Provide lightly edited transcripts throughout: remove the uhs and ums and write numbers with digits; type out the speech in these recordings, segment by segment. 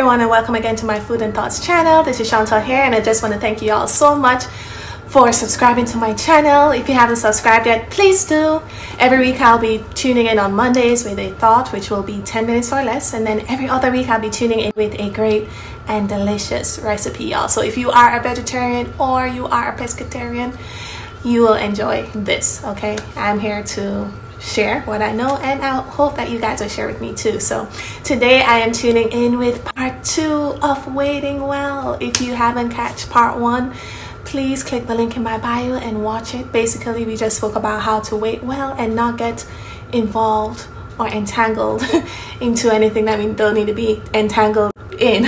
everyone, and welcome again to my Food and Thoughts channel. This is Chantal here, and I just want to thank you all so much for subscribing to my channel. If you haven't subscribed yet, please do. Every week I'll be tuning in on Mondays with a thought, which will be 10 minutes or less, and then every other week I'll be tuning in with a great and delicious recipe, y'all. So if you are a vegetarian or you are a pescatarian, you will enjoy this. Okay, I'm here to share what I know, and I hope that you guys will share with me too. So today I am tuning in with part 2 of Waiting Well. If you haven't catch part 1, please click the link in my bio and watch it. Basically, we just spoke about how to wait well and not get involved or entangled into anything that we don't need to be entangled in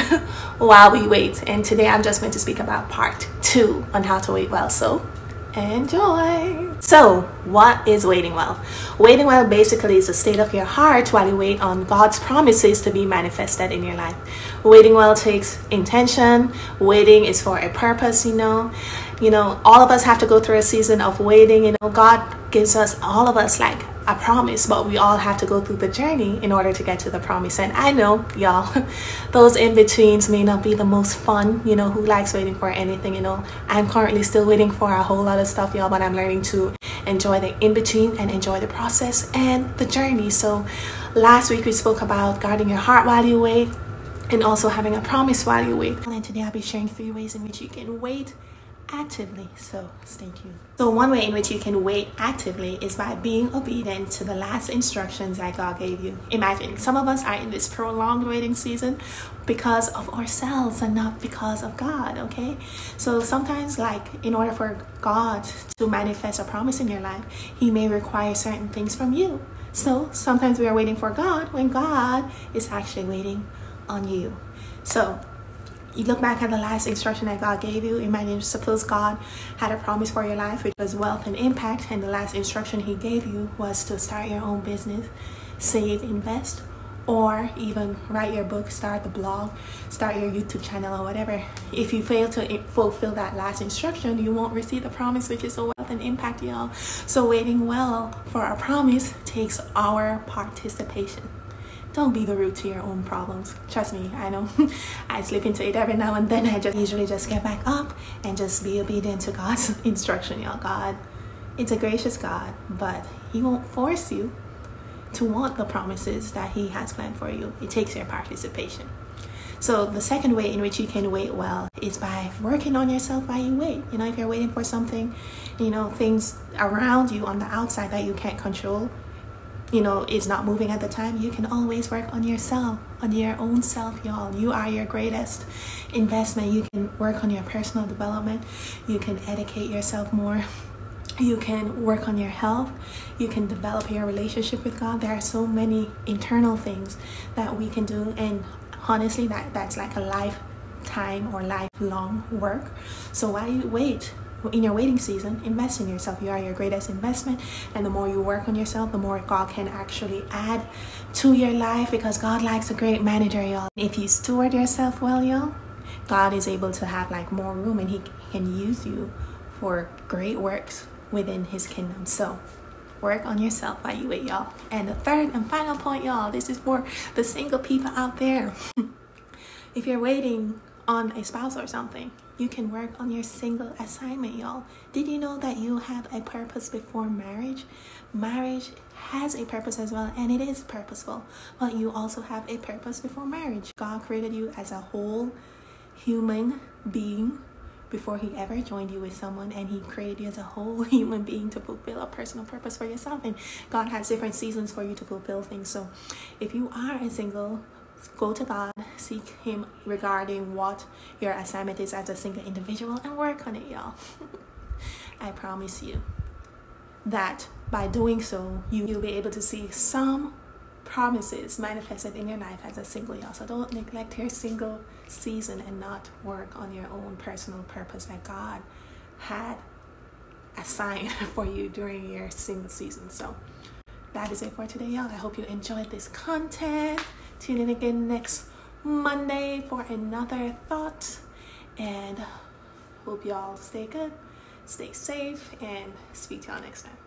while we wait. And today I'm just going to speak about part 2 on how to wait well. So enjoy. So what is waiting well? Waiting well basically is a state of your heart while you wait on God's promises to be manifested in your life. Waiting well takes intention. Waiting is for a purpose. You know, all of us have to go through a season of waiting. God gives us, all of us, like a promise, but we all have to go through the journey in order to get to the promise. And I know, y'all, those in-betweens may not be the most fun. Who likes waiting for anything? I'm currently still waiting for a whole lot of stuff, y'all, but I'm learning to enjoy the in-between and enjoy the process and the journey. So last week we spoke about guarding your heart while you wait and also having a promise while you wait. And today I'll be sharing 3 ways in which you can wait actively, so stay tuned. So one way in which you can wait actively is by being obedient to the last instructions that God gave you. Imagine, some of us are in this prolonged waiting season because of ourselves and not because of God, okay? So sometimes, like, in order for God to manifest a promise in your life, He may require certain things from you. So sometimes we are waiting for God when God is actually waiting on you. So you look back at the last instruction that God gave you. Imagine, suppose God had a promise for your life, which was wealth and impact, and the last instruction He gave you was to start your own business, save, invest, or even write your book, start the blog, start your YouTube channel, or whatever. If you fail to fulfill that last instruction, you won't receive the promise, which is the wealth and impact, y'all. So waiting well for a promise takes our participation. Don't be the root to your own problems. Trust me, I know. I slip into it every now and then. I usually just get back up and just be obedient to God's instruction, y'all. God, it's a gracious God, but He won't force you to want the promises that He has planned for you. It takes your participation. So the second way in which you can wait well is by working on yourself while you wait. If you're waiting for something, things around you on the outside that you can't control, is not moving at the time, you can always work on yourself, on your own self, y'all. You are your greatest investment. You can work on your personal development. You can educate yourself more. You can work on your health. You can develop your relationship with God. There are so many internal things that we can do, and honestly, that's like a lifetime or lifelong work. So while you wait, in your waiting season, invest in yourself. You are your greatest investment, and the more you work on yourself, the more God can actually add to your life, because God likes a great manager, y'all. If you steward yourself well, y'all, God is able to have like more room, and He can use you for great works within His kingdom. So work on yourself while you wait, y'all. And the third and final point, y'all, this is for the single people out there. If you're waiting on a spouse or something, you can work on your single assignment, y'all. Did you know that you have a purpose before marriage? Marriage has a purpose as well, and it is purposeful, but you also have a purpose before marriage. God created you as a whole human being before He ever joined you with someone, and He created you as a whole human being to fulfill a personal purpose for yourself. And God has different seasons for you to fulfill things. So if you are a single, go to God, seek Him regarding what your assignment is as a single individual, and work on it, y'all. I promise you that by doing so, you'll be able to see some promises manifested in your life as a single, y'all. So don't neglect your single season and not work on your own personal purpose that God had assigned for you during your single season. So that is it for today, y'all. I hope you enjoyed this content. Tune in again next Monday for another thought, and hope y'all stay good, stay safe, and speak to y'all next time.